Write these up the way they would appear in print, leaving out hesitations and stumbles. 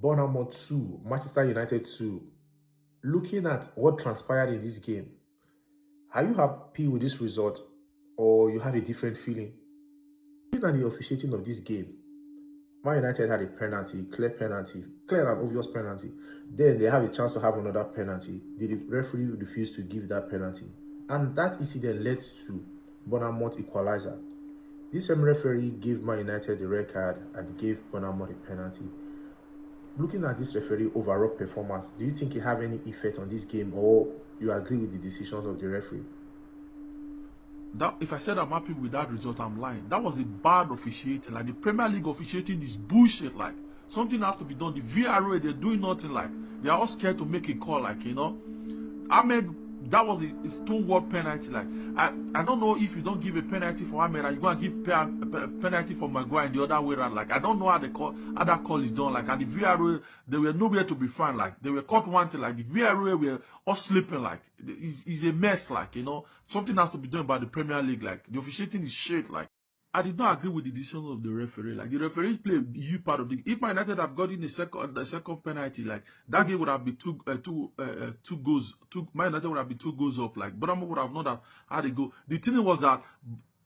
Bournemouth 2, Manchester United 2. Looking at what transpired in this game, are you happy with this result or you have a different feeling? Looking at the officiating of this game, Man United had a penalty, clear and obvious penalty. Then they have a chance to have another penalty. The referee refused to give that penalty. And that incident led to Bournemouth equalizer. This same referee gave Man United the red card and gave Bournemouth a penalty. Looking at this referee overall performance, do you think it have any effect on this game, or you agree with the decisions of the referee? That if I said I'm happy with that result, I'm lying. That was a bad officiating. Like the Premier League officiating is bullshit. Like something has to be done. The VRA, they're doing nothing. Like they are all scared to make a call. Like Ahmed, that was a stonewall penalty. Like I don't know if you don't give a penalty for Ahmed and you're gonna give penalty for Maguire and the other way around. Like I don't know how that call is done. Like and the VRA, they were nowhere to be found. Like they were caught wanting. Like the VRA were all sleeping. Like it's a mess. Like something has to be done by the Premier League. Like the officiating is shit. Like I did not agree with the decision of the referee. Like the referee played a huge part of the. If Man United have gotten the second penalty, like that game would have been two goals. Man United would have been 2 goals up. Like Bournemouth would have not had a goal. The thing was that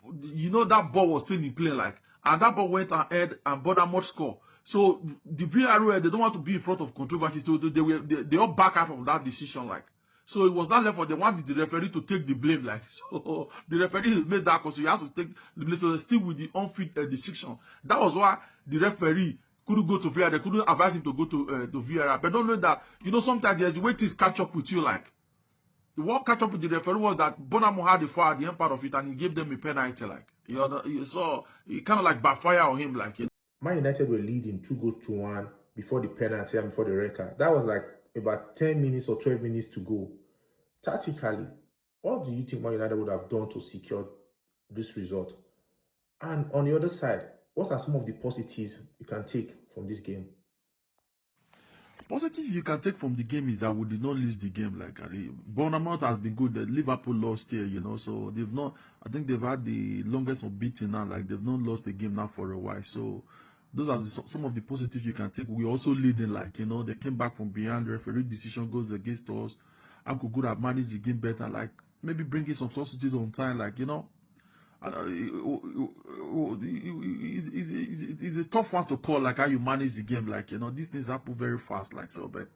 that ball was still in play, like, and that ball went ahead and Bournemouth score. So the VRA, they don't want to be in front of controversy, so they all back out of that decision, like. So it was not left for they wanted the referee to take the blame, like. So the referee made that call, so he has to take the blame. So still with the unfit decision. That was why the referee couldn't go to VAR. They couldn't advise him to go to VAR. But don't know that sometimes there's the way things catch up with you, like. What catch up with the referee was that Bournemouth had the foul at the end part of it, and he gave them a penalty, like. So it kind of like backfire on him, like. Man United were leading 2-1 before the penalty and before the red card. That was like about 10 minutes or 12 minutes to go. Tactically, what do you think Man United would have done to secure this result? And on the other side, what are some of the positives you can take from this game? Positive you can take from the game is that we did not lose the game. Like Bournemouth has been good. Liverpool lost here, so they've not. I think they've had the longest unbeaten now. Like they've not lost the game now for a while. So those are some of the positives you can take. We also leading, like they came back from behind. The referee decision goes against us. I could have managed the game better. Like maybe bringing some substitute on time. Like it's a tough one to call, like how you manage the game, like these things happen very fast, like so, but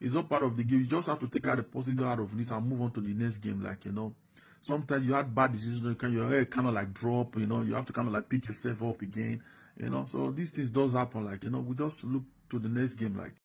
it's not part of the game. You just have to take out the positive out of this and move on to the next game, like sometimes you had bad decisions, your head kind of like drop, you have to kind of like pick yourself up again, so these things does happen, like we just look to the next game, like.